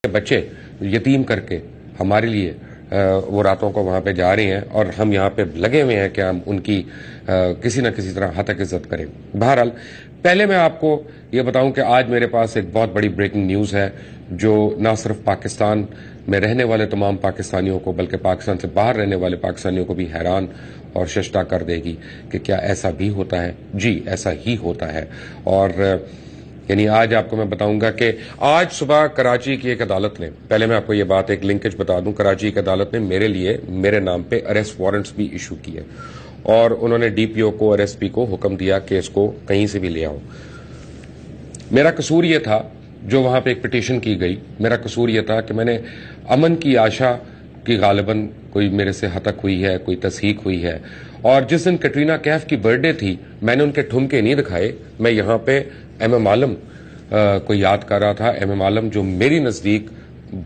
بچے یتیم کر کے ہمارے لیے وہ راتوں کو وہاں پہ جا رہے ہیں اور ہم یہاں پہ لگے ہوئے ہیں کہ ہم ان کی کسی نہ کسی طرح حد تک عزت کریں. بہرحال پہلے میں آپ کو یہ بتاؤں کہ آج میرے پاس ایک بہت بڑی بریکنگ نیوز ہے جو نہ صرف پاکستان میں رہنے والے تمام پاکستانیوں کو بلکہ پاکستان سے باہر رہنے والے پاکستانیوں کو بھی حیران اور ششدر کر دے گی کہ کیا ایسا بھی ہوتا ہے. جی ایسا ہی ہوتا ہے. اور یعنی آج آپ کو میں بتاؤں گا کہ آج صبح کراچی کی ایک عدالت نے، پہلے میں آپ کو یہ بات ایک لنکج بتا دوں، کراچی کی عدالت نے میرے لیے میرے نام پہ اریسٹ وارنٹس بھی ایشو کیے اور انہوں نے ڈی پی او کو اور ایس پی کو حکم دیا کہ اس کو کہیں سے بھی لے آؤ. میرا قصور یہ تھا جو وہاں پہ ایک پٹیشن کی گئی، میرا قصور یہ تھا کہ میں نے امن کی آشا کی غالباً کوئی میرے سے ہتک ہوئی ہے، کوئی تصحیق ہوئی ہے. اور جس دن کٹرینہ کیف کی برتھ ڈے تھی میں نے ان کے ٹھمکے نہیں دکھائے. میں یہاں پہ ایم ایم عالم کو یاد کر رہا تھا. ایم ایم عالم جو میری نزدیک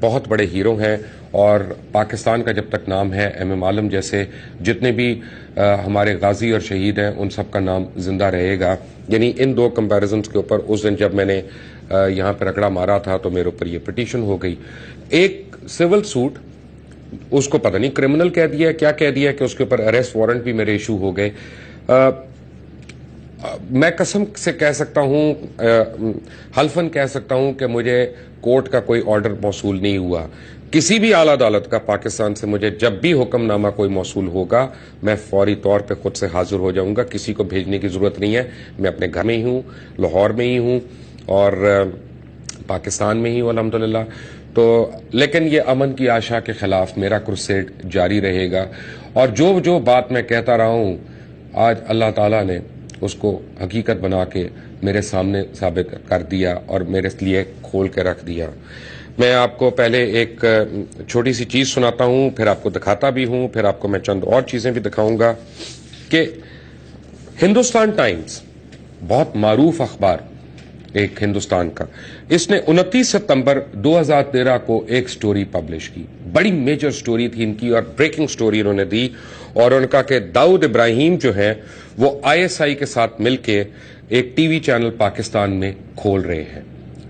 بہت بڑے ہیرو ہیں اور پاکستان کا جب تک نام ہے ایم ایم عالم جیسے جتنے بھی ہمارے غازی اور شہید ہیں ان سب کا نام زندہ رہے گا. یعنی ان دو کمپیریزنز کے اوپر اس دن جب میں نے یہاں پہ رگڑا مارا تھا تو میرے اوپر یہ پٹیشن ہو گئی. ایک سول سوٹ، اس کو پتہ نہیں کرمنل کہہ دیا کیا کہہ دیا کہ اس کے اوپر اریسٹ وارنٹ بھی میرے ایشو ہو گئے. میں قسم سے کہہ سکتا ہوں، حلفاً کہہ سکتا ہوں کہ مجھے کورٹ کا کوئی آرڈر موصول نہیں ہوا. کسی بھی اعلی عدالت کا پاکستان سے مجھے جب بھی حکم نامہ کوئی موصول ہوگا میں فوری طور پہ خود سے حاضر ہو جاؤں گا. کسی کو بھیجنے کی ضرورت نہیں ہے. میں اپنے گھر میں ہی ہوں، لاہور میں ہی ہوں اور پاکستان میں ہی ہوں الحمدللہ. تو لیکن یہ امن کی آشا کے خلاف میرا کرسیڈ جاری رہے گا اور جو بات میں کہتا رہا ہوں آج اللہ تعالیٰ نے اس کو حقیقت بنا کے میرے سامنے ثابت کر دیا اور میرے لیے کھول کے رکھ دیا. میں آپ کو پہلے ایک چھوٹی سی چیز سناتا ہوں، پھر آپ کو دکھاتا بھی ہوں، پھر آپ کو میں چند اور چیزیں بھی دکھاؤں گا کہ ہندوستان ٹائمز بہت معروف اخبار ایک ہندوستان کا، اس نے 29 ستمبر 2013 کو ایک سٹوری پبلش کی. بڑی میجر سٹوری تھی ان کی اور بریکنگ سٹوری انہوں نے دی اور انہوں نے کہا کہ داؤد ابراہیم جو ہے وہ آئی ایس آئی کے ساتھ مل کے ایک ٹی وی چینل پاکستان میں کھول رہے ہیں.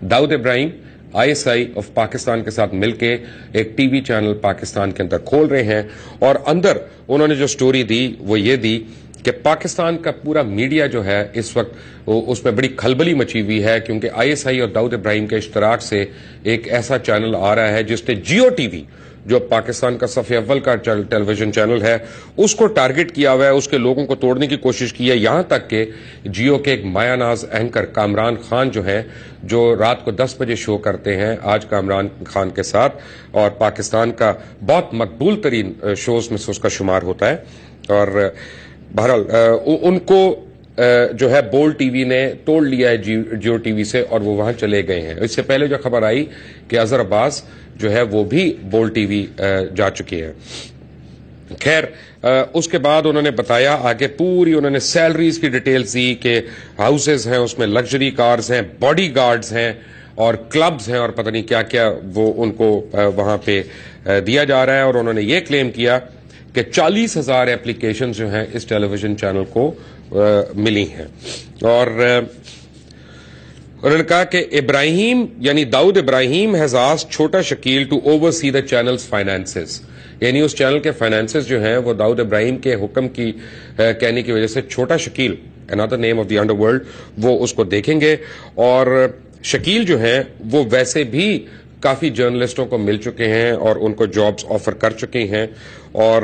Dawood Ibrahim I S I of Pakistan کے ساتھ مل کے ایک ٹی وی چینل پاکستان کے اندر کھول رہے ہیں اور اندر انہوں نے جو سٹوری دی وہ یہ دی کہ پاکستان کا پورا میڈیا جو ہے اس وقت اس میں بڑی کھلبلی مچی ہوئی ہے کیونکہ آئی ایس آئی اور داؤد ابراہیم کے اشتراک سے ایک ایسا چینل آ رہا ہے جس نے جیو ٹی وی جو پاکستان کا صف اول کا ٹیلی ویژن چینل ہے اس کو ٹارگٹ کیا ہوا ہے، اس کے لوگوں کو توڑنے کی کوشش کی ہے. یہاں تک کہ جیو کے ایک مایا ناز اینکر کامران خان جو ہے جو رات کو 10 بجے شو کرتے ہیں آج کامران خان کے ساتھ اور پاکستان کا بہت مقبول ترین شوز میں سے اس کا شمار ہوتا ہے. اور بہرحال ان کو جو ہے بول ٹی وی نے توڑ لیا ہے جیو ٹی وی سے اور وہ وہاں چلے گئے ہیں. اس سے پہلے جو خبر آئی کہ اظہر عباس جو ہے وہ بھی بول ٹی وی جا چکے ہیں. خیر اس کے بعد انہوں نے بتایا آگے پوری انہوں نے سیلریز کی ڈیٹیلز دی کہ ہاؤسز ہیں اس میں لگژری کارز ہیں، باڈی گارڈز ہیں اور کلبز ہیں اور پتہ نہیں کیا کیا وہ ان کو وہاں پہ دیا جا رہا ہے. اور انہوں نے یہ کلیم کیا کہ 40,000 ایپلیکیشن جو ہیں اس ٹیلی ویژن چینل کو ملی ہیں. اور انہوں نے کہا کہ ابراہیم یعنی داؤد ابراہیم ہیز آسکڈ چھوٹا Shakeel to oversee the channel's finances. یعنی اس چینل کے فائنانسز جو ہیں وہ داؤد ابراہیم کے حکم کی کہنے کی وجہ سے چھوٹا Shakeel another name of the underworld وہ اس کو دیکھیں گے. اور شکیل جو ہیں وہ ویسے بھی کافی جرنلسٹوں کو مل چکے ہیں اور ان کو جابز آفر کر چکے ہیں. اور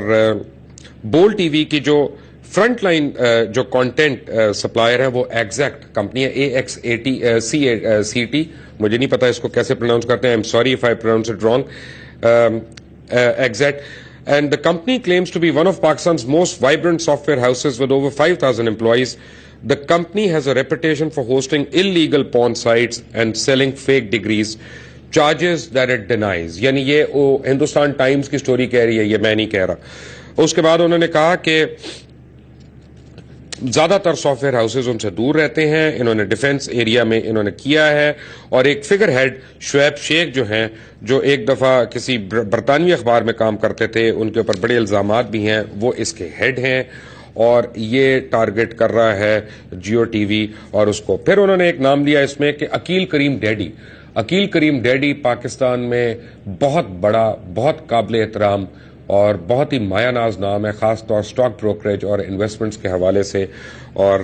بول ٹی وی کی جو فرنٹ لائن جو کانٹینٹ سپلائر ہے وہ ایگزیکٹ کمپنی ہے AXAT مجھے نہیں پتا اس کو کیسے پروناؤنس کرتے ہیں. I'm sorry if I pronounce it wrong. Exact. And the company claims to be one of Pakistan's most vibrant software houses with over 5,000 employees. The company has a reputation for hosting illegal porn sites and selling fake degrees. Charges that it denies. یعنی یہ Hindustan Times کی story کہہ رہی ہے، یہ میں نہیں کہہ رہا. اس کے بعد انہوں نے کہا کہ زیادہ تر سافٹ ویئر ہاؤسز ان سے دور رہتے ہیں. انہوں نے ڈیفنس ایریا میں انہوں نے کیا ہے. اور ایک فگر ہیڈ شعیب شیخ جو ہیں جو ایک دفعہ کسی برطانوی اخبار میں کام کرتے تھے، ان کے اوپر بڑے الزامات بھی ہیں، وہ اس کے ہیڈ ہیں اور یہ ٹارگٹ کر رہا ہے جیو ٹی وی اور اس کو. پھر انہوں نے ایک نام لیا اس میں کہ عقیل کریم ڈیڈی. عقیل کریم ڈیڈی پاکستان میں بہت بڑا، بہت قابل احترام اور بہت ہی مایہ ناز نام ہے، خاص طور سٹاک بروکریج اور انویسٹمنٹس کے حوالے سے. اور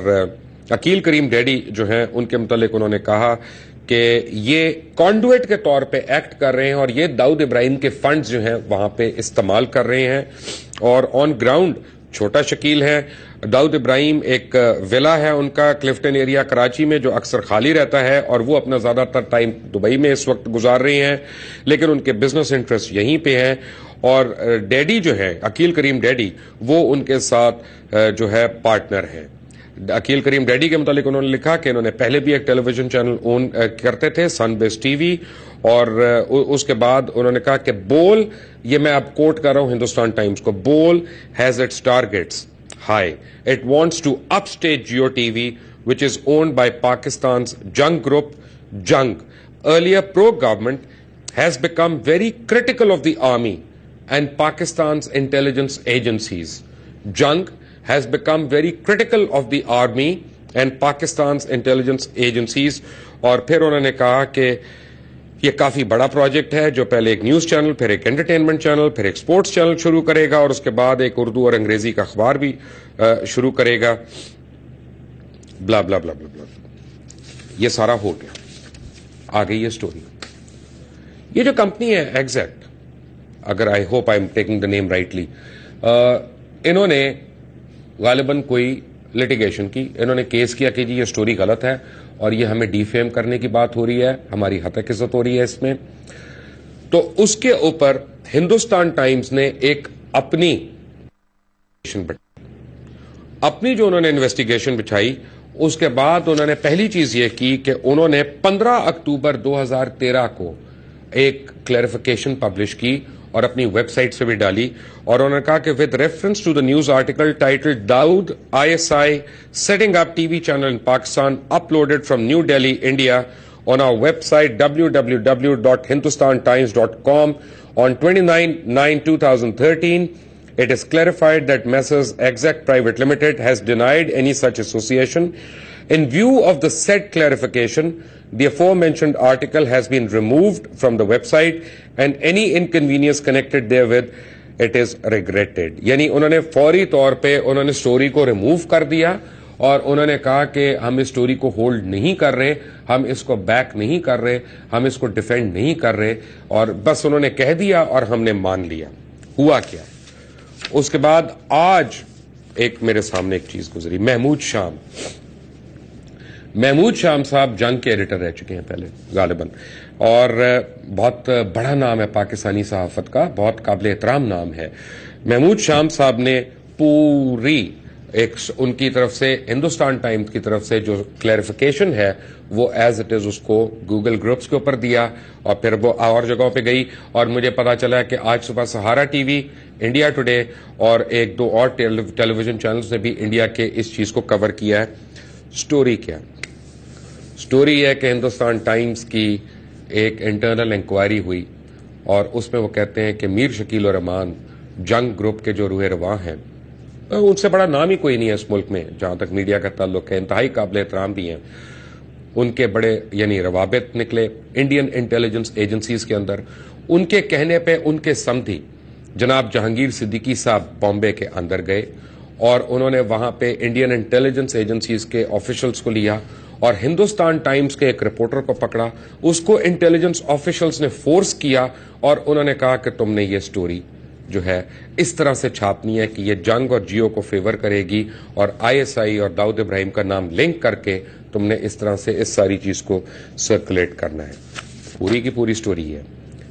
عقیل کریم ڈیڈی جو ہیں ان کے متعلق انہوں نے کہا کہ یہ کانڈویٹ کے طور پہ ایکٹ کر رہے ہیں اور یہ داؤد ابراہیم کے فنڈز جو ہیں وہاں پہ استعمال کر رہے ہیں. اور آن گراؤنڈ چھوٹا شکیل ہے. داؤد ابراہیم ایک ولا ہے ان کا کلفٹن ایریا کراچی میں جو اکثر خالی رہتا ہے، اور وہ اپنا زیادہ تر ٹائم دبئی میں اس وقت گزار رہی ہیں، لیکن ان کے بزنس انٹرسٹ یہیں پہ ہیں. اور ڈیڈی جو ہے عقیل کریم ڈیڈی، وہ ان کے ساتھ جو ہے پارٹنر ہیں. عقیل کریم ڈیڈی کے متعلق انہوں نے لکھا کہ انہوں نے پہلے بھی ایک ٹیلی ویژن چینل اون کرتے تھے، سن بیس ٹی وی، اور اس کے بعد انہوں نے کہا کہ بول، یہ میں اب کوٹ کر رہا ہوں ہندوستان ٹائمز کو، بول has its targets high. It wants to upstage Jio TV, which is owned by Pakistan's Jung Group, Jung. Earlier, pro-government has become very critical of the army and Pakistan's intelligence agencies. Jung has become very critical of the army and Pakistan's intelligence agencies. اور پھر انہوں نے کہا کہ یہ کافی بڑا project ہے جو پہلے ایک نیوز چینل، پھر ایک انٹرٹینمنٹ چینل، پھر ایک سپورٹس چینل شروع کرے گا، اور اس کے بعد ایک اردو اور انگریزی کا اخبار بھی شروع کرے گا. بلا بلا بلا بلا بلا. یہ سارا ہو گیا. آ گئی یہ سٹوری. یہ جو کمپنی ہے ایگزیکٹ، اگر I hope I am taking the name rightly, انہوں نے غالباً کوئی لٹیگیشن کی، انہوں نے کیس کیا کہ جی یہ سٹوری غلط ہے اور یہ ہمیں ڈی فیم کرنے کی بات ہو رہی ہے، ہماری ہتک عزت ہو رہی ہے اس میں. تو اس کے اوپر ہندوستان ٹائمز نے ایک اپنی جو انہوں نے انویسٹیگیشن بچھائی، اس کے بعد انہوں نے پہلی چیز یہ کی کہ انہوں نے 15 اکتوبر 2013 کو ایک کلیریفیکیشن پبلش کی اور اپنی ویب سائٹ سے بھی ڈالی، اور انہوں نے کہا کہ with reference to the news article titled Dawood ISI setting up TV channel in Pakistan uploaded from New Delhi, India on our website www.hindustantimes.com on 29/9/2013, it is clarified that Messrs. Exec Private Limited has denied any such association. In view of the said clarification, the aforementioned article has been removed from the website and any inconvenience connected therewith, it is regretted. یعنی انہوں نے فوری طور پہ انہوں نے story کو remove کر دیا اور انہوں نے کہا کہ ہم اس سٹوری کو ہولڈ نہیں کر رہے، ہم اس کو بیک نہیں کر رہے، ہم اس کو ڈیفینڈ نہیں کر رہے، اور بس انہوں نے کہہ دیا اور ہم نے مان لیا. ہوا کیا؟ اس کے بعد آج ایک میرے سامنے ایک چیز گزری. محمود شام صاحب جنگ کے ایڈیٹر رہ چکے ہیں پہلے غالباً، اور بہت بڑا نام ہے پاکستانی صحافت کا، بہت قابل احترام نام ہے. محمود شام صاحب نے پوری ایک ان کی طرف سے ہندوستان ٹائمز کی طرف سے جو کلیریفیکیشن ہے وہ ایز اٹ از اس کو گوگل گروپس کے اوپر دیا، اور پھر وہ اور جگہوں پہ گئی، اور مجھے پتا چلا کہ آج صبح سہارا ٹی وی، انڈیا ٹوڈے اور ایک دو اور ٹیلی ویژن چینلز نے بھی انڈیا کے اس چیز کو کور کیا ہے. سٹوری کیا؟ سٹوری ہے کہ ہندوستان ٹائمز کی ایک انٹرنل انکوائری ہوئی اور اس میں وہ کہتے ہیں کہ میر شکیل الرحمان جنگ گروپ کے جو روح رواں ہیں، ان سے بڑا نام ہی کوئی نہیں ہے اس ملک میں جہاں تک میڈیا کا تعلق ہے، انتہائی قابل احترام بھی ہیں، ان کے بڑے یعنی روابط نکلے انڈین انٹیلیجنس ایجنسیز کے اندر. ان کے کہنے پہ ان کے سمدھی جناب جہانگیر صدیقی صاحب بامبے کے اندر گئے اور انہوں نے وہاں پہ انڈین انٹیلیجنس ایجنسیز کے آفیشلز کو لیا اور ہندوستان ٹائمز کے ایک رپورٹر کو پکڑا. اس کو انٹیلیجنس آفیشلز نے فورس کیا اور انہوں نے کہا کہ تم نے یہ سٹوری جو ہے اس طرح سے چھاپنی ہے کہ یہ جنگ اور جیو کو فیور کرے گی، اور ISI اور داؤد ابراہیم کا نام لنک کر کے تم نے اس طرح سے اس ساری چیز کو سرکولیٹ کرنا ہے. پوری کی پوری سٹوری ہے.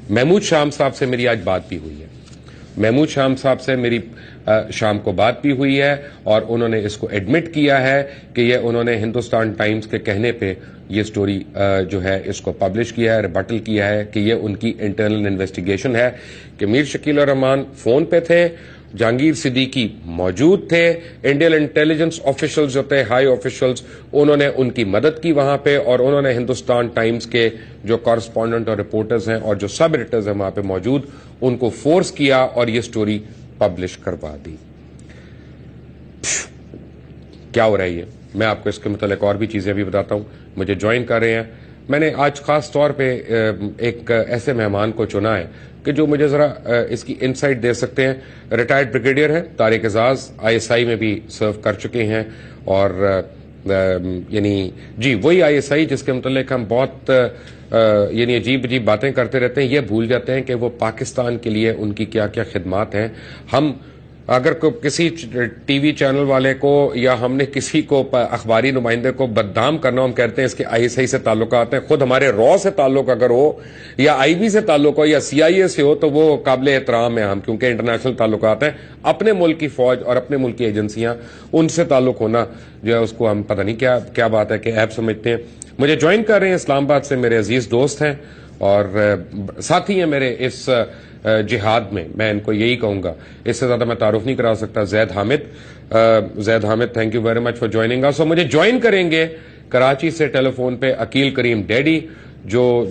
محمود شام صاحب سے میری آج بات بھی ہوئی ہے، محمود شام صاحب سے میری شام کو بات بھی ہوئی ہے، اور انہوں نے اس کو ایڈمٹ کیا ہے کہ یہ انہوں نے ہندوستان ٹائمز کے کہنے پہ یہ سٹوری جو ہے اس کو پبلش کیا ہے، ریبٹل کیا ہے کہ یہ ان کی انٹرنل انویسٹیگیشن ہے کہ میر شکیل الرحمان فون پہ تھے، جہانگیر صدیقی موجود تھے، انڈین انٹیلیجنس آفیشلز جو تھے ہائی آفیشلز، انہوں نے ان کی مدد کی وہاں پہ، اور انہوں نے ہندوستان ٹائمز کے جو کارسپونڈنٹ اور رپورٹرز ہیں اور جو سب ایڈیٹرز ہیں وہاں پہ موجود، ان کو فورس کیا اور یہ سٹوری پبلش کروا دی. کیا ہو رہا ہے یہ؟ میں آپ کو اس کے متعلق اور بھی چیزیں بھی بتاتا ہوں. مجھے جوائن کر رہے ہیں میں نے آج خاص طور پہ ایک ایسے مہمان کو چنا ہے کہ جو مجھے ذرا اس کی انسائٹ دے سکتے ہیں. ریٹائرڈ بریگیڈیئر ہے طارق اعزاز, ISI میں بھی سرو کر چکے ہیں, اور یعنی جی وہی ISI جس کے متعلق ہم بہت یعنی عجیب عجیب باتیں کرتے رہتے ہیں, یہ بھول جاتے ہیں کہ وہ پاکستان کے لیے ان کی کیا کیا خدمات ہیں. ہم اگر کسی ٹی وی چینل والے کو یا ہم نے کسی کو اخباری نمائندے کو بدنام کرنا, ہم کہتے ہیں اس کے ISI سے تعلقات ہیں. خود ہمارے رو سے تعلق اگر ہو یا IB سے تعلق ہو یا CIA سے ہو تو وہ قابل احترام ہے ہم, کیونکہ انٹرنیشنل تعلقات ہیں. اپنے ملک کی فوج اور اپنے ملک کی ایجنسیاں, ان سے تعلق ہونا جو ہے اس کو ہم پتہ نہیں کیا بات ہے کہ ایپ سمجھتے ہیں. مجھے جوائن کر رہے ہیں اسلام آباد سے میرے عزیز دوست ہیں اور ساتھی ہیں میرے اس جہاد میں, میں ان کو یہی کہوں گا, اس سے زیادہ میں تعارف نہیں کرا سکتا. Zaid Hamid, thank you very much for joining us. مجھے جوائن کریں گے کراچی سے ٹیلی فون پہ عقیل کریم ڈیڈی,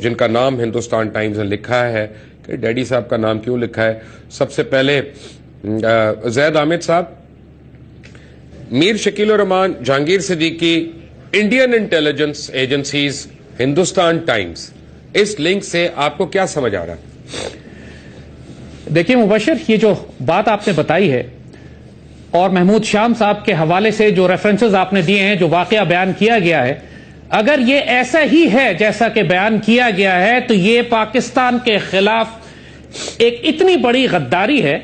جن کا نام ہندوستان ٹائمز نے لکھا ہے کہ ڈیڈی صاحب کا نام کیوں لکھا ہے. سب سے پہلے زید حامد صاحب, Mir Shakil ur-Rahman, Jahangir Siddiqui, Indian intelligence agencies, Hindustan Times, اس لنک سے آپ کو کیا سمجھ آ رہا ہے؟ دیکھیں مبشر, یہ جو بات آپ نے بتائی ہے اور محمود شام صاحب کے حوالے سے جو ریفرنسز آپ نے دیے ہیں, جو واقعہ بیان کیا گیا ہے, اگر یہ ایسا ہی ہے جیسا کہ بیان کیا گیا ہے تو یہ پاکستان کے خلاف ایک اتنی بڑی غداری ہے,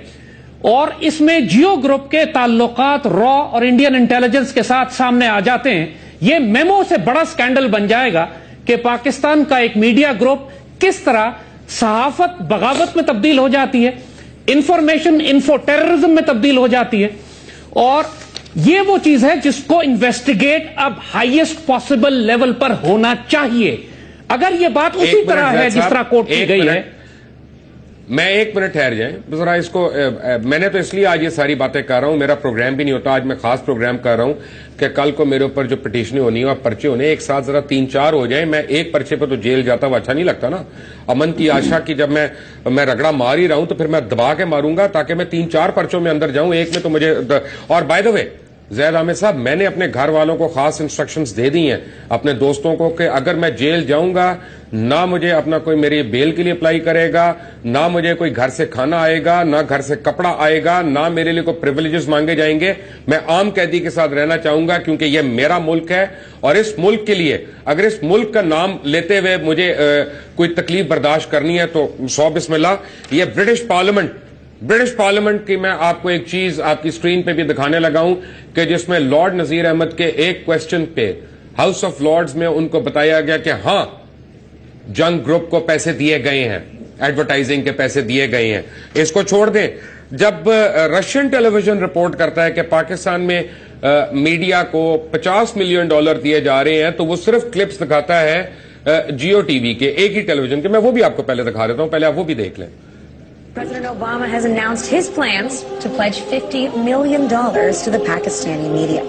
اور اس میں جیو گروپ کے تعلقات را اور انڈین انٹیلیجنس کے ساتھ سامنے آ جاتے ہیں. یہ میمو سے بڑا سکینڈل بن جائے گا کہ پاکستان کا ایک میڈیا گروپ کس طرح صحافت بغاوت میں تبدیل ہو جاتی ہے, انفارمیشن انفو ٹیررزم میں تبدیل ہو جاتی ہے. اور یہ وہ چیز ہے جس کو انویسٹیگیٹ اب ہائیسٹ پاسبل لیول پر ہونا چاہیے. اگر یہ بات اسی طرح ہے جس طرح کوٹ کی گئی ہے. میں ایک منٹ ٹھہر جائیں ذرا, اس کو میں نے تو اس لیے آج یہ ساری باتیں کر رہا ہوں, میرا پروگرام بھی نہیں ہوتا, آج میں خاص پروگرام کر رہا ہوں کہ کل کو میرے اوپر جو پٹیشنیں ہونی ہیں اور پرچے ہونے ایک ساتھ ذرا 3-4 ہو جائیں. میں ایک پرچے پہ تو جیل جاتا ہوا اچھا نہیں لگتا نا. امن کی آشا کی جب میں رگڑا مار ہی رہا ہوں تو پھر میں دبا کے ماروں گا تاکہ میں 3-4 پرچوں میں اندر جاؤں, ایک میں تو مجھے. اور بائی دا وے زید حامد صاحب, میں نے اپنے گھر والوں کو خاص انسٹرکشنز دے دی ہیں, اپنے دوستوں کو, کہ اگر میں جیل جاؤں گا نہ مجھے اپنا کوئی میری بیل کے لیے اپلائی کرے گا, نہ مجھے کوئی گھر سے کھانا آئے گا, نہ گھر سے کپڑا آئے گا, نہ میرے لیے کوئی پریویلیجز مانگے جائیں گے. میں عام قیدی کے ساتھ رہنا چاہوں گا کیونکہ یہ میرا ملک ہے, اور اس ملک کے لیے اگر اس ملک کا نام لیتے ہوئے مجھے کوئی تکلیف برداشت کرنی ہے تو 100 بسم اللہ. یہ برٹش پارلیمنٹ کی میں آپ کو ایک چیز آپ کی سکرین پہ بھی دکھانے لگا ہوں کہ جس میں لارڈ نذیر احمد کے ایک کوسچن پہ ہاؤس آف لارڈز میں ان کو بتایا گیا کہ ہاں جنگ گروپ کو پیسے دیے گئے ہیں, ایڈورٹائزنگ کے پیسے دیے گئے ہیں. اس کو چھوڑ دیں, جب رشین ٹیلی ویژن رپورٹ کرتا ہے کہ پاکستان میں میڈیا کو $50 ملین دیے جا رہے ہیں تو وہ صرف کلپس دکھاتا ہے جیو ٹی وی کے ایک ہی ٹیلی ویژن کے. میں وہ بھی آپ کو پہلے دکھا دیتا ہوں, پہلے آپ وہ بھی دیکھ لیں. President Obama has announced his plans to pledge $50 million to the Pakistani media.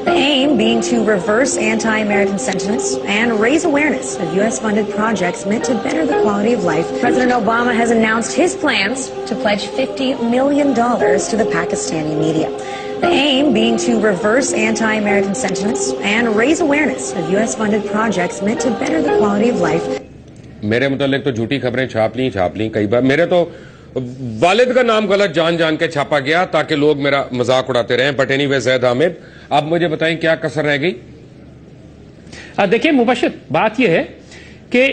The aim being to reverse anti-American sentiments and raise awareness of U.S.-funded projects meant to better the quality of life. President Obama has announced his plans to pledge $50 million to the Pakistani media. The aim being to reverse anti-American sentiments and raise awareness of U.S.-funded projects meant to better the quality of life. میرے متعلق تو جھوٹی خبریں چھاپ لیں کئی بار. میرے تو والد کا نام غلط جان کے چھاپا گیا تاکہ لوگ میرا مذاق اڑاتے رہیں. بٹ اینی وے زید حامد, اب مجھے بتائیں کیا کسر رہ گئی؟ دیکھیں مبشر, بات یہ ہے کہ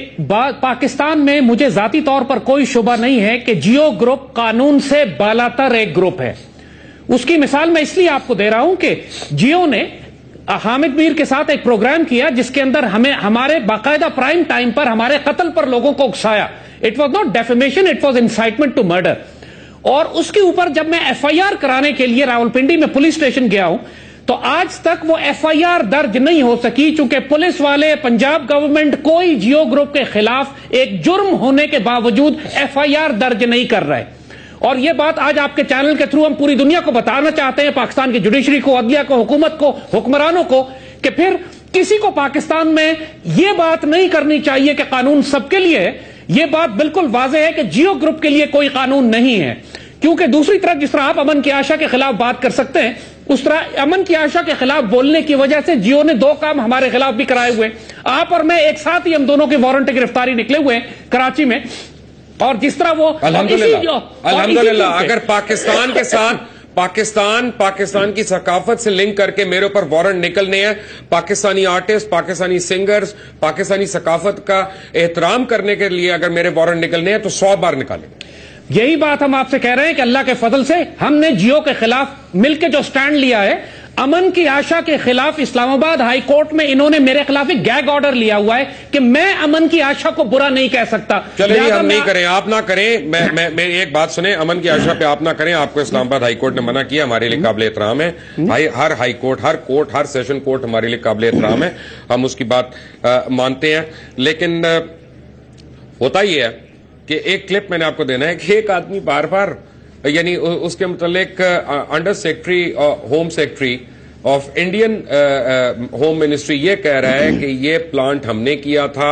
پاکستان میں مجھے ذاتی طور پر کوئی شبہ نہیں ہے کہ جیو گروپ قانون سے بالاتر ایک گروپ ہے. اس کی مثال میں اس لیے آپ کو دے رہا ہوں کہ جیو نے حامد میر کے ساتھ ایک پروگرام کیا جس کے اندر ہمارے باقاعدہ پرائم ٹائم پر ہمارے قتل پر لوگوں کو اکسایا. It was not defamation, it was incitement to murder. اور اس کے اوپر جب میں FIR کرانے کے لیے راولپنڈی میں پولیس اسٹیشن گیا ہوں تو آج تک وہ FIR درج نہیں ہو سکی, چونکہ پولیس والے, پنجاب گورنمنٹ کوئی جیو گروپ کے خلاف ایک جرم ہونے کے باوجود FIR درج نہیں کر رہے. اور یہ بات آج آپ کے چینل کے تھرو ہم پوری دنیا کو بتانا چاہتے ہیں, پاکستان کی جوڈیشری کو, عدلیہ کو, حکومت کو, حکمرانوں کو, کہ پھر کسی کو پاکستان میں یہ بات نہیں کرنی چاہیے کہ قانون سب کے لیے ہے. یہ بات بالکل واضح ہے کہ جیو گروپ کے لیے کوئی قانون نہیں ہے. کیونکہ دوسری طرف جس طرح آپ امن کی آشا کے خلاف بات کر سکتے ہیں, اس طرح امن کی آشا کے خلاف بولنے کی وجہ سے جیو نے 2 کام ہمارے خلاف بھی کرائے ہوئے. آپ اور میں ایک ساتھ ہی ہم دونوں کی وارنٹ گرفتاری نکلے ہوئے ہیں کراچی میں, اور جس طرح وہ الحمدللہ اگر پاکستان کے ساتھ پاکستان کی ثقافت سے لنک کر کے میرے اوپر وارنٹ نکلنے ہیں, پاکستانی آرٹسٹ, پاکستانی سنگرز, پاکستانی ثقافت کا احترام کرنے کے لیے اگر میرے وارنٹ نکلنے ہیں تو 100 بار نکالیں. یہی بات ہم آپ سے کہہ رہے ہیں کہ اللہ کے فضل سے ہم نے جیو کے خلاف مل کے جو سٹینڈ لیا ہے, امن کی آشا کے خلاف اسلام آباد ہائی کورٹ میں انہوں نے میرے خلاف ایک گیگ آرڈر لیا ہوا ہے کہ میں امن کی آشا کو برا نہیں کہہ سکتا. چلے ہم نہیں کریں, آپ نہ کریں. میں ایک بات سنیں, امن کی آشا پہ آپ نہ کریں. آپ کو اسلام آباد ہائی کورٹ نے منع کیا, ہمارے لیے قابل احترام ہے. ہر ہائی کورٹ, ہر سیشن کورٹ ہمارے لیے قابل احترام ہے, ہم اس کی بات مانتے ہیں. لیکن ہوتا یہ ہے کہ ایک کلپ میں نے آپ کو دینا ہے کہ ایک آدمی بار بار, یعنی اس کے متعلق under secretary home secretary of Indian home ministry یہ کہہ رہا ہے کہ یہ پلانٹ ہم نے کیا تھا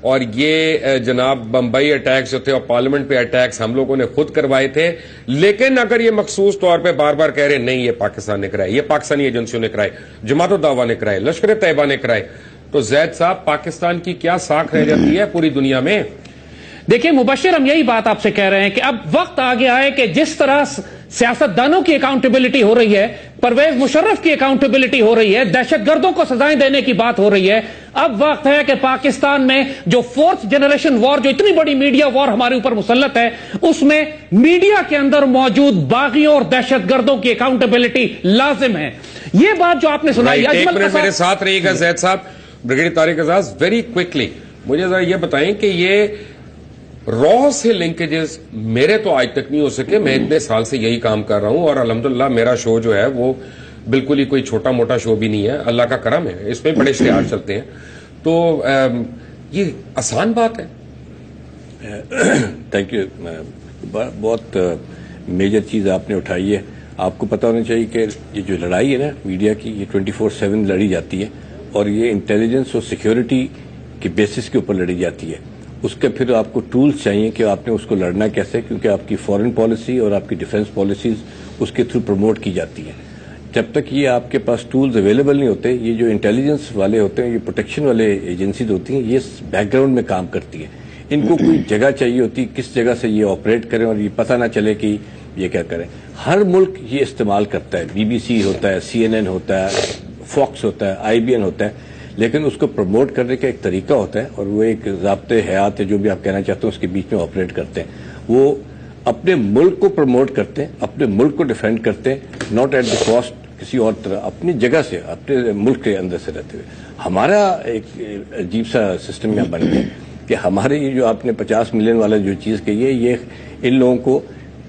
اور یہ جناب بمبئی اٹیکس جو تھے اور پارلیمنٹ پہ اٹیکس ہم لوگوں نے خود کروائے تھے. لیکن اگر یہ مخصوص طور پہ بار بار کہہ رہے نہیں یہ پاکستان نے کرائے, یہ پاکستانی ایجنسیوں نے کرائے, جماعت الدعوہ نے کرائے, لشکر طیبہ نے کرائے, تو زید صاحب پاکستان کی کیا ساکھ رہ جاتی ہے پوری دنیا میں؟ دیکھیں مبشر, ہم یہی بات آپ سے کہہ رہے ہیں کہ اب وقت آ گیا ہے کہ جس طرح سیاستدانوں کی اکاؤنٹیبلٹی ہو رہی ہے, پرویز مشرف کی اکاؤنٹیبلٹی ہو رہی ہے, دہشت گردوں کو سزائیں دینے کی بات ہو رہی ہے, اب وقت ہے کہ پاکستان میں جو 4th جنریشن وار, جو اتنی بڑی میڈیا وار ہمارے اوپر مسلط ہے, اس میں میڈیا کے اندر موجود باغیوں اور دہشت گردوں کی اکاؤنٹیبلٹی لازم ہے. یہ بات جو آپ نے سنائی, میرے ساتھ رہیے گا زید صاحب. بریگیڈیئر طارق اعزاز, ویری کوئکلی مجھے ذرا یہ بتائیں کہ یہ را سے لنکیجز میرے تو آج تک نہیں ہو سکے. میں اتنے سال سے یہی کام کر رہا ہوں اور الحمدللہ میرا شو جو ہے وہ بالکل ہی کوئی چھوٹا موٹا شو بھی نہیں ہے, اللہ کا کرم ہے, اس میں بڑے اشتہار چلتے ہیں. تو یہ آسان بات ہے. Thank you. بہت میجر چیز آپ نے اٹھائی ہے. آپ کو پتا ہونا چاہیے کہ یہ جو لڑائی ہے نا میڈیا کی, یہ 24/7 لڑی جاتی ہے اور یہ انٹیلیجنس اور سیکیورٹی کے بیسس کے اوپر لڑی جاتی ہے. اس کے پھر آپ کو ٹولز چاہیے کہ آپ نے اس کو لڑنا کیسے, کیونکہ آپ کی فورن پالیسی اور آپ کی ڈیفنس پالیسیز اس کے تھرو پروموٹ کی جاتی ہیں. جب تک یہ آپ کے پاس ٹولز اویلیبل نہیں ہوتے, یہ جو انٹیلیجنس والے ہوتے ہیں, یہ پروٹیکشن والے ایجنسیز ہوتی ہیں, یہ بیک گراؤنڈ میں کام کرتی ہیں. ان کو کوئی جگہ چاہیے ہوتی, کس جگہ سے یہ آپریٹ کریں اور یہ پتہ نہ چلے کہ یہ کیا کریں. ہر ملک یہ استعمال کرتا ہے, BBC ہوتا ہے, CNN ہوتا ہے, فاکس ہوتا ہے, IBN ہوتا ہے, لیکن اس کو پروموٹ کرنے کا ایک طریقہ ہوتا ہے اور وہ ایک ضابطۂ حیات ہے, جو بھی آپ کہنا چاہتے ہیں اس کے بیچ میں آپریٹ کرتے ہیں. وہ اپنے ملک کو پروموٹ کرتے ہیں, اپنے ملک کو ڈیفینڈ کرتے ہیں, ناٹ ایٹ دی کاسٹ کسی اور طرح, اپنی جگہ سے, اپنے ملک کے اندر سے رہتے ہوئے. ہمارا ایک عجیب سا سسٹم یہاں بن گیا کہ ہمارے یہ جو آپ نے 50 ملین والا جو چیز کہی ہے, یہ ان لوگوں کو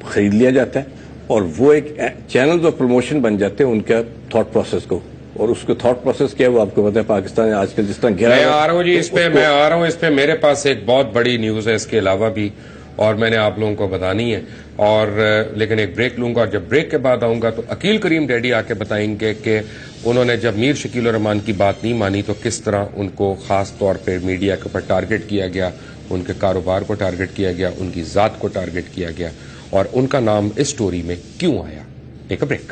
خرید لیا جاتا ہے اور وہ ایک چینلز آف پروموشن بن جاتے ہیں ان کا تھاٹ پروسیس کو. اور اس کو تھاٹ پروسیس کیا ہے وہ آپ کو پتا ہے. پاکستان آج کل جس طرح گرا, میں آ رہا ہوں جی اس پہ, میں آ رہا ہوں اس پہ. میرے پاس ایک بہت بڑی نیوز ہے اس کے علاوہ بھی, اور میں نے آپ لوگوں کو بتانی ہے, اور لیکن ایک بریک لوں گا, اور جب بریک کے بعد آؤں گا تو عقیل کریم ڈیڈی آ کے بتائیں گے کہ انہوں نے جب میر شکیل الرحمان کی بات نہیں مانی تو کس طرح ان کو خاص طور پہ میڈیا کے اوپر ٹارگٹ کیا گیا, ان کے کاروبار کو ٹارگٹ کیا گیا, ان کی ذات کو ٹارگٹ کیا گیا, اور ان کا نام اس سٹوری میں کیوں آیا. ایک break.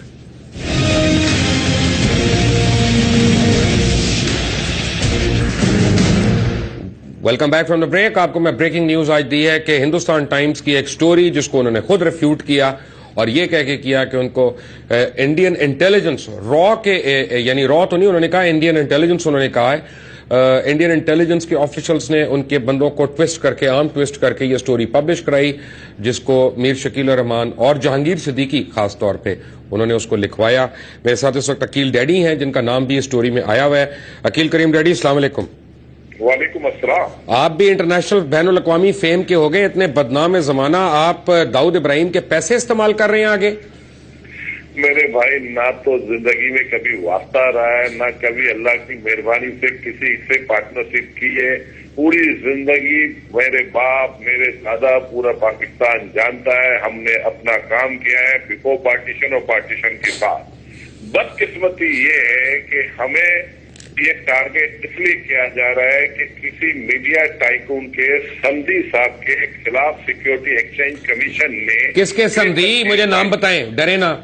Welcome back from the break. آپ کو میں بریکنگ نیوز آج دی ہے کہ ہندوستان ٹائمز کی ایک سٹوری جس کو انہوں نے خود ریفیوٹ کیا اور یہ کہہ کے کیا کہ ان کو انڈین انٹیلیجنس را کے, یعنی را تو نہیں انہوں نے کہا, انڈین انٹیلیجنس انہوں نے کہا ہے, انڈین انٹیلیجنس کے آفیشلز نے ان کے بندوں کو ٹوسٹ کر کے, عام ٹوسٹ کر کے یہ سٹوری پبلش کرائی, جس کو میر شکیل الرحمان اور جہانگیر صدیقی خاص طور پہ انہوں نے اس کو لکھوایا. میرے ساتھ اس وقت عقیل ڈیڈی ہیں جن کا نام بھی اس سٹوری میں آیا ہوا ہے. عقیل کریم ڈیڈی, السلام علیکم. وعلیکم السلام. آپ بھی انٹرنیشنل بین الاقوامی فیم کے ہو گئے, اتنے بدنام زمانہ, آپ داؤد ابراہیم کے پیسے استعمال کر رہے ہیں آگے. میرے بھائی, نہ تو زندگی میں کبھی واسطہ رہا ہے, نہ کبھی اللہ کی مہربانی سے کسی سے پارٹنرشپ کی ہے. پوری زندگی میرے باپ, میرے دادا, پورا پاکستان جانتا ہے ہم نے اپنا کام کیا ہے بفور پارٹیشن اور پارٹیشن کے بعد. بدقسمتی یہ ہے کہ ہمیں یہ ٹارگٹ اس لیے کیا جا رہا ہے کہ کسی میڈیا ٹائکون کے سمدھی صاحب کے خلاف سیکیورٹی ایکسچینج کمیشن نے. کس کے سمدھی؟ مجھے نام بتائیں, ڈرے نا,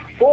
100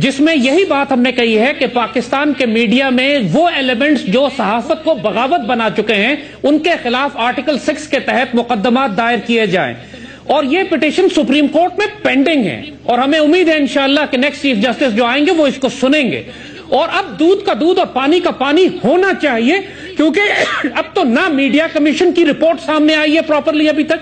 جس میں یہی بات ہم نے کہی ہے کہ پاکستان کے میڈیا میں وہ ایلیمنٹس جو صحافت کو بغاوت بنا چکے ہیں ان کے خلاف آرٹیکل 6 کے تحت مقدمات دائر کیے جائیں، اور یہ پٹیشن سپریم کورٹ میں پینڈنگ ہے، اور ہمیں امید ہے انشاءاللہ کہ نیکسٹ چیف جسٹس جو آئیں گے وہ اس کو سنیں گے. اور اب دودھ کا دودھ اور پانی کا پانی ہونا چاہیے، کیونکہ اب تو نہ میڈیا کمیشن کی رپورٹ سامنے آئی ہے پراپرلی ابھی تک،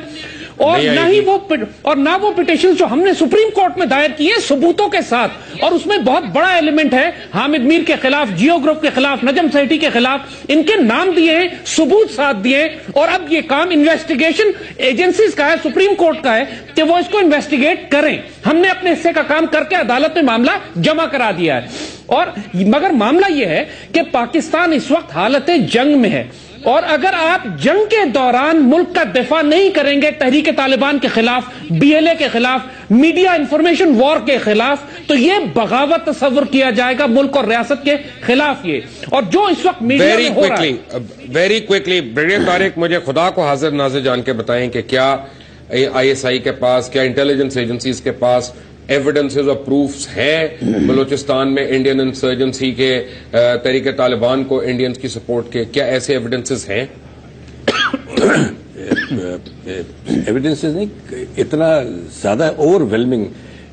اور نہ وہ پٹیشن جو ہم نے سپریم کورٹ میں دائر کی ہیں ثبوتوں کے ساتھ. اور اس میں بہت بڑا ایلیمنٹ ہے حامد میر کے خلاف، جیو گروپ کے خلاف، نجم سیٹھی کے خلاف، ان کے نام دیے ہیں، ثبوت ساتھ دیے ہیں. اور اب یہ کام انویسٹیگیشن ایجنسیز کا ہے، سپریم کورٹ کا ہے کہ وہ اس کو انویسٹیگیٹ کریں. ہم نے اپنے حصے کا کام کر کے عدالت میں معاملہ جمع کرا دیا ہے. اور مگر معاملہ یہ ہے کہ پاکستان اس وقت حالت جنگ میں ہے، اور اگر آپ جنگ کے دوران ملک کا دفاع نہیں کریں گے تحریک طالبان کے خلاف، BLA کے خلاف، میڈیا انفارمیشن وار کے خلاف، تو یہ بغاوت تصور کیا جائے گا ملک اور ریاست کے خلاف. یہ اور جو اس وقت میڈیا میں ہو رہا ہے. ویری کوئکلی بریگیڈیئر طارق، مجھے خدا کو حاضر ناظر جان کے بتائیں کہ کیا ISI کے پاس، کیا انٹیلیجنس ایجنسیز کے پاس ایویڈنسز اور پروفز ہیں بلوچستان میں انڈین انسرجنسی کے، تحریک طالبان کو انڈینز کی سپورٹ کے؟ کیا ایسے ایویڈنسز ہیں؟ ایویڈنسز نہیں، اتنا زیادہ اوور ویلمنگ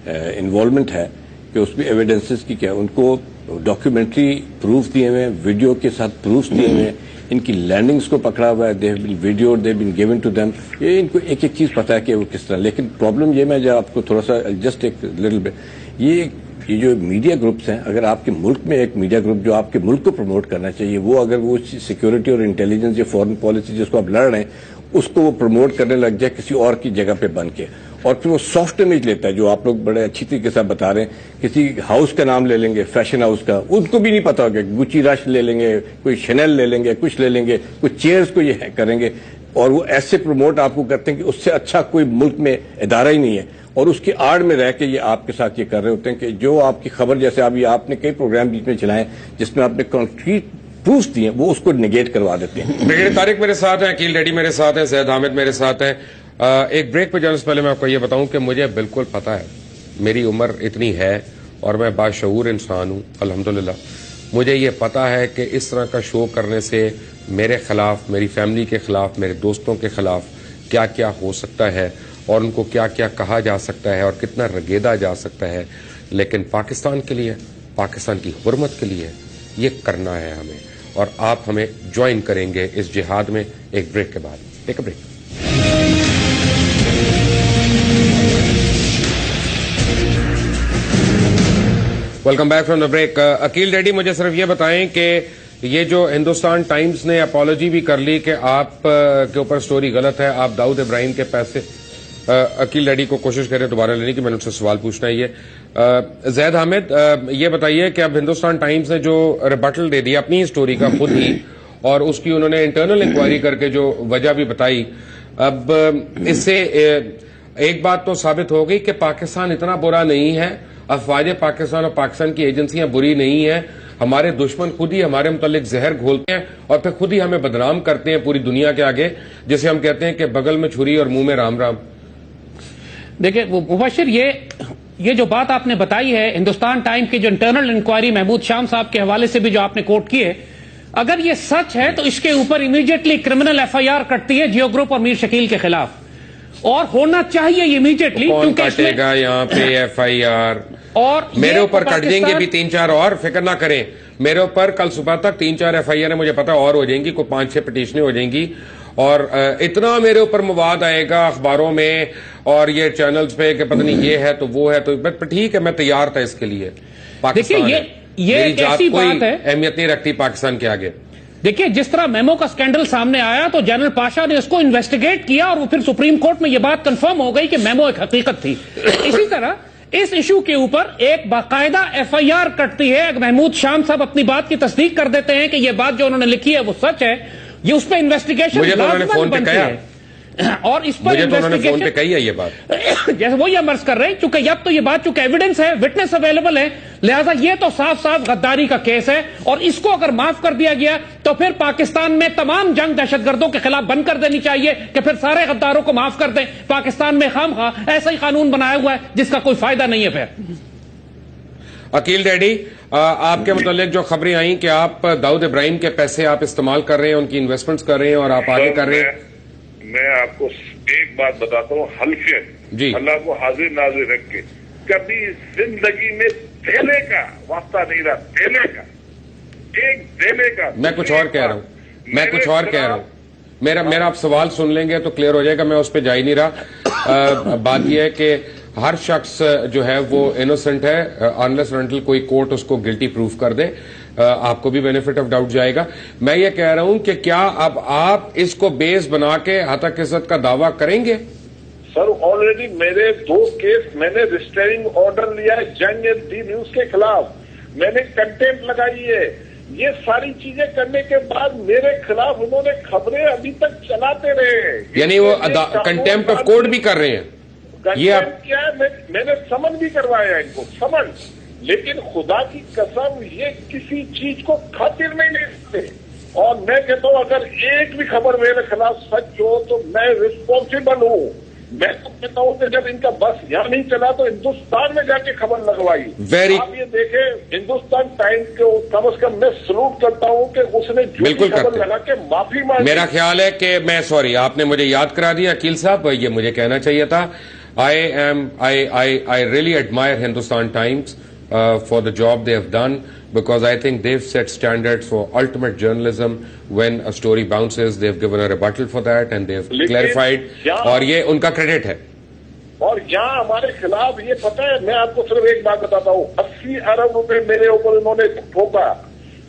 انوالومنٹ ہے کہ اس میں ایویڈنسز کی کیا، ان کو ڈاکیومنٹری پروف دیے ہوئے، ویڈیو کے ساتھ پروف دیے ہوئے، ان کی لینڈنگز کو پکڑا ہوا ہے، they have been videoed, they have been given to them. یہ ان کو ایک ایک چیز پتا ہے کہ وہ کس طرح. لیکن پرابلم یہ، میں جو آپ کو تھوڑا سا جسٹ ایک لٹل بٹ، یہ جو میڈیا گروپس ہیں، اگر آپ کے ملک میں ایک میڈیا گروپ جو آپ کے ملک کو پروموٹ کرنا چاہیے، وہ اگر وہ سیکورٹی اور انٹیلیجنس یا فورن پالیسی جس کو آپ لڑ رہے ہیں اس کو وہ پروموٹ کرنے لگ جائے کسی اور کی جگہ پہ بن کے، اور پھر وہ سافٹ امیج لیتا ہے، جو آپ لوگ بڑے اچھی طریقے سے بتا رہے ہیں، کسی ہاؤس کا نام لے لیں گے، فیشن ہاؤس کا، ان کو بھی نہیں پتا ہوگا، گچی رش لے لیں گے، کوئی شنیل لے لیں گے، کچھ لے لیں گے، کچھ چیئرز کو یہ کریں گے، اور وہ ایسے پروموٹ آپ کو کرتے ہیں کہ اس سے اچھا کوئی ملک میں ادارہ ہی نہیں ہے. اور اس کی آڑ میں رہ کے یہ آپ کے ساتھ یہ کر رہے ہوتے ہیں کہ جو آپ کی خبر، جیسے ابھی آپ نے کئی پروگرام بیچ میں چلائے جس میں آپ نے کنکریٹ پروف دیے، وہ اس کو نگیٹ کروا دیتے ہیں. بریگیڈیئر طارق میرے ساتھ ہیں، عقیل ریڈی میرے ساتھ ہیں، زید حامد میرے ساتھ ہیں. ایک بریک پہ جانے سے پہلے میں آپ کو یہ بتاؤں کہ مجھے بالکل پتا ہے، میری عمر اتنی ہے اور میں باشعور انسان ہوں الحمدللہ. مجھے یہ پتا ہے کہ اس طرح کا شو کرنے سے میرے خلاف، میری فیملی کے خلاف، میرے دوستوں کے خلاف کیا کیا ہو سکتا ہے، اور ان کو کیا کیا کہا جا سکتا ہے اور کتنا رگیدا جا سکتا ہے. لیکن پاکستان کے لیے، پاکستان کی حرمت کے لیے یہ کرنا ہے ہمیں، اور آپ ہمیں جوائن کریں گے اس جہاد میں ایک بریک کے بعد. Take a break. Welcome back from the break. Aqeel Dhedhi, مجھے صرف یہ بتائیں کہ یہ جو ہندوستان ٹائمز نے اپالوجی بھی کر لی کہ آپ کے اوپر سٹوری غلط ہے، آپ داؤد ابراہیم کے پیسے، عقیل ریڈی کو کوشش کریں دوبارہ لینے کی، میں نے ان سے سوال پوچھنا ہے. یہ زید حامد، یہ بتائیے کہ اب ہندوستان ٹائمز نے جو ریبٹل دے دیا اپنی سٹوری کا خود ہی، اور اس کی انہوں نے انٹرنل انکوائری کر کے جو وجہ بھی بتائی، اب اس سے ایک بات تو ثابت ہو گئی کہ پاکستان اتنا برا نہیں ہے، افواج پاکستان اور پاکستان کی ایجنسیاں بری نہیں ہیں، ہمارے دشمن خود ہی ہمارے متعلق زہر گھولتے ہیں اور پھر خود ہی ہمیں بدنام کرتے ہیں پوری دنیا کے آگے، جسے ہم کہتے ہیں کہ بغل میں چھری اور منہ میں رام رام. دیکھیں وہ مبشر، یہ جو بات آپ نے بتائی ہے ہندوستان ٹائم کی جو انٹرنل انکوائری محمود شام صاحب کے حوالے سے بھی جو آپ نے کوٹ کی ہے، اگر یہ سچ ہے تو اس کے اوپر امیڈیٹلی کرمنل FIR کٹتی ہے جیو گروپ اور میر شکیل کے خلاف، اور ہونا چاہیے امیڈیٹلی. کون کٹے گا یہاں پہ FIR؟ اور میرے اوپر کٹ جائیں گے بھی 3-4 اور، فکر نہ کریں، میرے اوپر کل صبح تک 3-4 FIR ہیں، مجھے پتا اور ہو جائیں گی، کوئی 5-6 پٹیشنیں ہو جائیں گی، اور اتنا میرے اوپر مواد آئے گا اخباروں میں اور یہ چینلز پہ کہ پتہ نہیں یہ ہے تو وہ ہے، تو ٹھیک ہے، میں تیار تھا اس کے لیے. پاکستان یہ ایک ایسی بات ہے، اہمیت نہیں رکھتی پاکستان کے آگے. دیکھیے جس طرح میمو کا سکینڈل سامنے آیا تو جنرل پاشا نے اس کو انویسٹیگیٹ کیا، اور وہ پھر سپریم کورٹ میں یہ بات کنفرم ہو گئی کہ میمو ایک حقیقت تھی. اسی طرح اس ایشو کے اوپر ایک باقاعدہ FIR کٹتی ہے. محمود شام صاحب اپنی بات کی تصدیق کر دیتے ہیں کہ یہ بات جو انہوں نے لکھی ہے وہ سچ ہے، یہ اس پہ انویسٹیگیشن لازماً بنتی ہے، اور اس پر فون پہ کہی ہے یہ بات، جیسے وہ یہ مرض کر رہے ہیں، چونکہ اب تو یہ بات چونکہ ایویڈنس ہے، وٹنس اویلیبل ہے، لہذا یہ تو صاف صاف غداری کا کیس ہے، اور اس کو اگر معاف کر دیا گیا تو پھر پاکستان میں تمام جنگ دہشت گردوں کے خلاف بند کر دینی چاہیے کہ پھر سارے غداروں کو معاف کر دیں. پاکستان میں خام خواہ ایسا ہی قانون بنایا ہوا ہے جس کا کوئی فائدہ نہیں ہے. پھر عقیل ڈیڈی، آپ کے متعلق جو خبریں آئیں کہ آپ داؤد ابراہیم کے پیسے آپ استعمال کر رہے ہیں، ان کی انویسٹمنٹس کر رہے ہیں اور آپ آگے کر رہے ہیں. میں آپ کو ایک بات بتاتا ہوں حلفیت، جی اللہ کو حاضر ناظر رکھ کے، کبھی زندگی میں دینے کا واسطہ نہیں رہا، دینے کا، ایک دینے کا. میں کچھ اور کہہ رہا ہوں، میرا آپ سوال سن لیں گے تو کلیئر ہو جائے گا، میں اس پہ جا ہی نہیں رہا. بات یہ ہے کہ ہر شخص جو ہے وہ انوسنٹ ہے انلیس انٹل کوئی کورٹ اس کو گلٹی پروف کر دے. آپ کو بھی بینیفٹ آف ڈاؤٹ جائے گا. میں یہ کہہ رہا ہوں کہ کیا اب آپ اس کو بیس بنا کے ہتک عزت کا دعویٰ کریں گے؟ سر آلریڈی میرے 2 کیس میں نے ریسٹریننگ آرڈر لیا ہے جنگ دی نیوز کے خلاف، میں نے کنٹمپٹ لگائی ہے. یہ ساری چیزیں کرنے کے بعد میرے خلاف انہوں نے خبریں ابھی تک چلاتے رہے. یعنی وہ کنٹمپٹ آف کورٹ بھی کر رہے ہیں. یہ کیا ہے، میں نے سمن بھی کروایا ان کو، سمن. لیکن خدا کی قسم یہ کسی چیز کو خاطر نہیں لیتے. اور میں کہتا ہوں اگر ایک بھی خبر میرے خلاف سچ ہو تو میں ریسپانسبل ہوں. میں تو کہتا ہوں کہ جب ان کا بس یہاں نہیں چلا تو ہندوستان میں جا کے خبر لگوائی. آپ یہ دیکھیں ہندوستان ٹائمز کو کم از کم میں سلوٹ کرتا ہوں کہ اس نے جو خبر لگا کے معافی مانگی. میرا خیال ہے کہ سوری آپ نے مجھے یاد کرا دیا عقیل صاحب، یہ مجھے کہنا چاہیے تھا. I really admire Hindustan Times for the job they have done, because I think they've set standards for ultimate journalism. When a story bounces, they've given a rebuttal for that and they've clarified. اور یہ ان کا credit ہے. اور یہاں ہمارے خلاف یہ پتہ ہے، میں آپ کو صرف ایک بات بتاتا ہوں، 80 ارب روپے میرے اوپر انہوں نے ٹھوکا.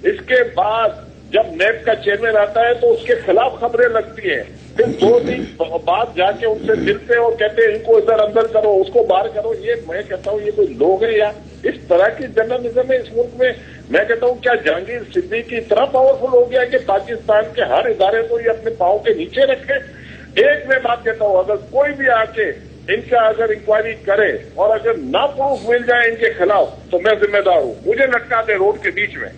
اس کے بعد جب نیب کا چیئرمین آتا ہے تو اس کے خلاف خبریں لگتی ہیں. پھر 2 دن بعد جا کے ان سے ملتے اور کہتے ہیں ان کو ادھر اندر کرو، اس کو باہر کرو. یہ میں کہتا ہوں یہ کوئی لوگ ہیں یا اس طرح کی جرنلزم ہے اس ملک میں؟ میں کہتا ہوں کیا جہانگیر صدیقی اتنا پاورفل ہو گیا کہ پاکستان کے ہر ادارے کو یہ اپنے پاؤں کے نیچے رکھے؟ ایک میں بات کہتا ہوں، اگر کوئی بھی آ کے ان کا اگر انکوائری کرے اور اگر نہ پروف مل جائے ان کے خلاف تو میں ذمہ دار ہوں. مجھے لٹکا دے روڈ کے بیچ میں.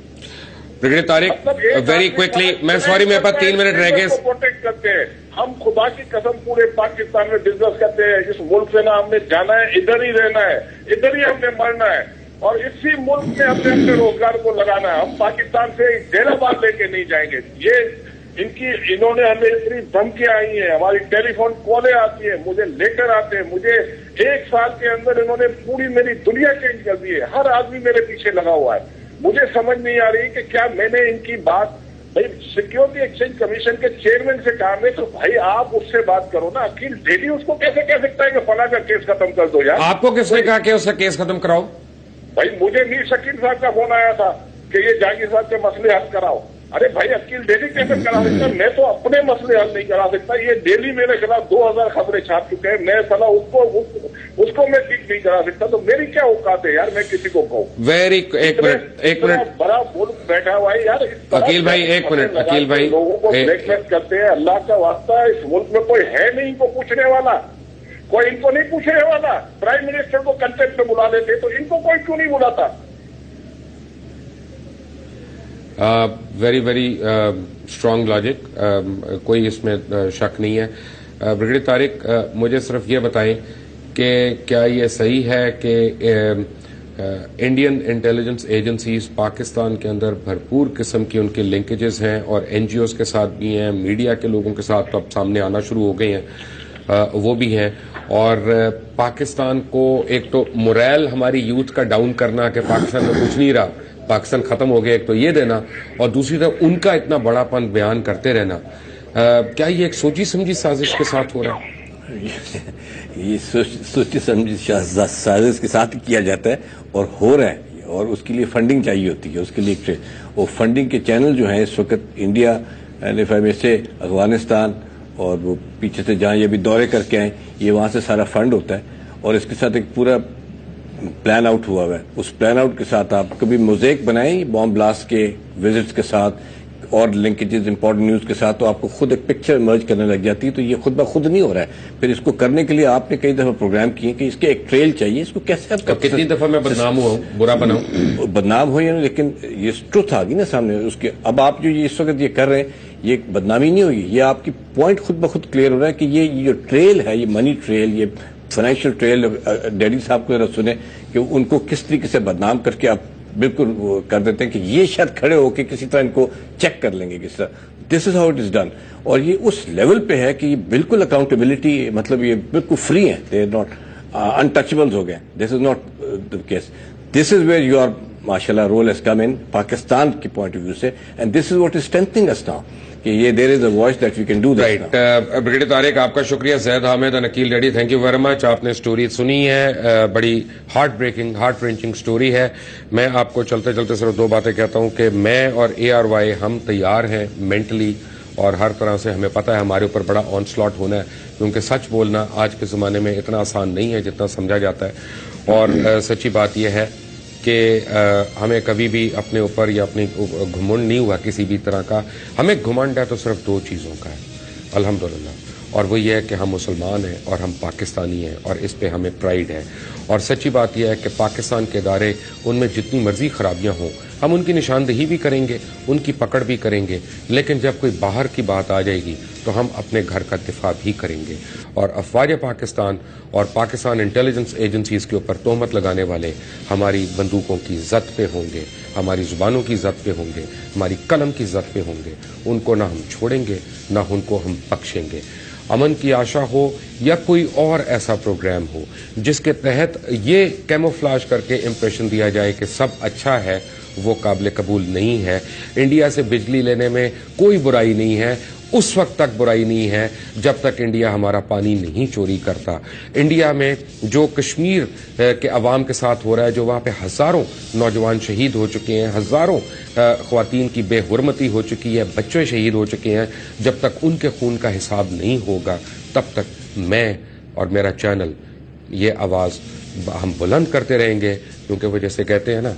بریگیڈیئر طارق ویری کوئکلی، میں سوری میرے پاس 3 منٹ رہ گئے. پروٹیکٹ کرتے ہیں ہم، خدا کی قسم پورے پاکستان میں بزنس کرتے ہیں. اس ملک سے نہ ہم نے جانا ہے، ادھر ہی رہنا ہے، ادھر ہی ہم نے مرنا ہے اور اسی ملک میں ہم نے اپنے روزگار کو لگانا ہے. ہم پاکستان سے ڈیرہ باد لے کے نہیں جائیں گے. انہوں نے ہمیں اتنی دھمکیاں آئی ہیں، ہماری ٹیلی فون کالیں آتی ہیں، مجھے لیٹر آتے ہیں. مجھے 1 سال کے اندر انہوں نے پوری میری دنیا چینج کر دی ہے. ہر آدمی میرے پیچھے لگا ہوا ہے. مجھے سمجھ نہیں آ رہی کہ کیا میں نے ان کی بات سیکیورٹی ایکسچینج کمیشن کے چیئرمین سے کہا میں تو بھائی آپ اس سے بات کرو نا. عقیل ڈیلی اس کو کیسے کہہ سکتا ہے کہ فلاں کا کیس ختم کر دو یار؟ آپ کو کس نے کہا کہ اس کا کیس ختم کراؤ؟ بھائی مجھے میر شکیل صاحب کا فون آیا تھا کہ یہ جہانگیر صاحب کے مسئلے حل کراؤ. ارے بھائی عقیل ڈیلی کیسے کرا سکتا؟ میں تو اپنے مسئلے حل نہیں کرا سکتا. یہ ڈیلی میرے خلاف 2000 خبریں چھاپ چکے ہیں. میں صلاح اس کو میں ٹھیک نہیں کرا سکتا تو میری کیا اوقات ہے یار میں کسی کو کہوں؟ ایک منٹ بڑا ملک بیٹھا ہوا ہے یار. عقیل بھائی ایک منٹ، عقیل بھائی لوگوں کو بلیک میل کرتے ہیں. اللہ کا واسطہ اس ملک میں کوئی ہے نہیں ان کو پوچھنے والا، کوئی ان کو نہیں پوچھنے والا. پرائم منسٹر کو کنٹیکٹ میں بلا لیتے تو ان کو کوئی کیوں نہیں بلاتا؟ ویری ویری اسٹرانگ لاجک، کوئی اس میں شک نہیں ہے. بریگیڈیئر طارق مجھے صرف یہ بتائیں کہ کیا یہ صحیح ہے کہ انڈین انٹیلیجنس ایجنسیز پاکستان کے اندر بھرپور قسم کی ان کے لنکیجز ہیں اور این جی اوز کے ساتھ بھی ہیں، میڈیا کے لوگوں کے ساتھ تو اب سامنے آنا شروع ہو گئے ہیں، وہ بھی ہیں، اور پاکستان کو ایک تو موریل ہماری یوتھ کا ڈاؤن کرنا کہ پاکستان میں کچھ نہیں رہا، پاکستان ختم ہو گیا، ایک تو یہ دینا، اور دوسری طرف ان کا اتنا بڑا پن بیان کرتے رہنا. کیا یہ ایک سوچی سمجھی سازش کے ساتھ ہو رہا ہے؟ یہ سوچی سمجھی سازش کے ساتھ کیا جاتا ہے اور ہو رہا ہے، اور اس کے لیے فنڈنگ چاہیے ہوتی ہے. اس کے لیے وہ فنڈنگ کے چینل جو ہیں اس وقت انڈیا سے افغانستان اور وہ پیچھے سے جہاں یہ بھی دورے کر کے آئیں، یہ وہاں سے سارا فنڈ ہوتا ہے اور اس کے ساتھ ایک پورا پلان آؤٹ ہوا ہے. اس پلان آؤٹ کے ساتھ آپ کبھی موزیک بنائیں بام بلاسٹ کے وزٹس کے ساتھ اور لنکیجز امپورٹنٹ نیوز کے ساتھ، تو آپ کو خود ایک پکچر مرج کرنے لگ جاتی ہے. تو یہ خود بخود نہیں ہو رہا ہے. پھر اس کو کرنے کے لیے آپ نے کئی دفعہ پروگرام کیے کہ اس کے ایک ٹریل چاہیے. اس کو کیسے آپ کتنی دفعہ میں بدنام ہوا ہوں، برا بناؤں، بدنام ہوئی ہے، لیکن یہ ٹروتھ آ گئی نا سامنے اس کے. اب آپ جو اس وقت یہ کر رہے ہیں یہ بدنامی نہیں ہوئی، یہ آپ کی پوائنٹ خود بخود کلیئر ہو رہا ہے کہ یہ جو ٹریل ہے، یہ منی ٹریل، یہ فائنینشیل ٹریل ڈیڈی صاحب کو ذرا سنیں کہ ان کو کس طریقے سے بدنام کر کے آپ بالکل کر دیتے ہیں کہ یہ شاید کھڑے ہو کے کسی طرح ان کو چیک کر لیں گے کس طرح. This is how it is done. اور یہ اس لیول پہ ہے کہ یہ بالکل اکاؤنٹیبلٹی مطلب یہ بالکل فری ہیں, دے آر ناٹ انٹچیبلز ہو گئے. This is not the case. This is where you are ماشاءاللہ role has come in Pakistan کی پوائنٹ آف ویو سے, and this is what is strengthening us now کہ یہ there is a voice that we can do that. Brigadier Tariq آپ کا شکریہ. زید حامد اور Aqeel Dhedhi thank you very much. آپ نے اسٹوری سنی ہے, بڑی heart breaking heart wrenching story ہے. میں آپ کو چلتے چلتے صرف دو باتیں کہتا ہوں کہ میں اور ARY ہم تیار ہیں مینٹلی اور ہر طرح سے. ہمیں پتہ ہے ہمارے اوپر بڑا آن سلاٹ ہونا ہے کیونکہ سچ بولنا آج کے زمانے میں اتنا آسان نہیں ہے جتنا سمجھا جاتا ہے. اور سچی بات یہ ہے کہ ہمیں کبھی بھی اپنے اوپر یا اپنی گھمنڈ نہیں ہوا کسی بھی طرح کا. ہمیں گھمنڈ ہے تو صرف دو چیزوں کا ہے الحمدللہ, اور وہ یہ ہے کہ ہم مسلمان ہیں اور ہم پاکستانی ہیں اور اس پہ ہمیں پرائیڈ ہے. اور سچی بات یہ ہے کہ پاکستان کے ادارے ان میں جتنی مرضی خرابیاں ہوں ہم ان کی نشاندہی بھی کریں گے, ان کی پکڑ بھی کریں گے, لیکن جب کوئی باہر کی بات آ جائے گی تو ہم اپنے گھر کا دفاع بھی کریں گے. اور افواج پاکستان اور پاکستان انٹیلیجنس ایجنسیز کے اوپر تہمت لگانے والے ہماری بندوقوں کی زد پہ ہوں گے, ہماری زبانوں کی زد پہ ہوں گے, ہماری قلم کی زد پہ ہوں گے. ان کو نہ ہم چھوڑیں گے نہ ان کو ہم بخشیں گے. امن کی آشا ہو یا کوئی اور ایسا پروگرام ہو جس کے تحت یہ کیموفلاج کر کے امپریشن دیا جائے کہ سب اچھا ہے, وہ قابل قبول نہیں ہے. انڈیا سے بجلی لینے میں کوئی برائی نہیں ہے, اس وقت تک برائی نہیں ہے جب تک انڈیا ہمارا پانی نہیں چوری کرتا. انڈیا میں جو کشمیر کے عوام کے ساتھ ہو رہا ہے, جو وہاں پہ ہزاروں نوجوان شہید ہو چکے ہیں, ہزاروں خواتین کی بے حرمتی ہو چکی ہے, بچے شہید ہو چکے ہیں, جب تک ان کے خون کا حساب نہیں ہوگا تب تک میں اور میرا چینل یہ آواز ہم بلند کرتے رہیں گے. کیونکہ وہ جیسے کہتے ہیں نا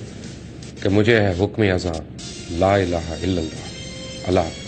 کہ مجھے ہے حکم ازاں لا الہ الا اللہ. اللہ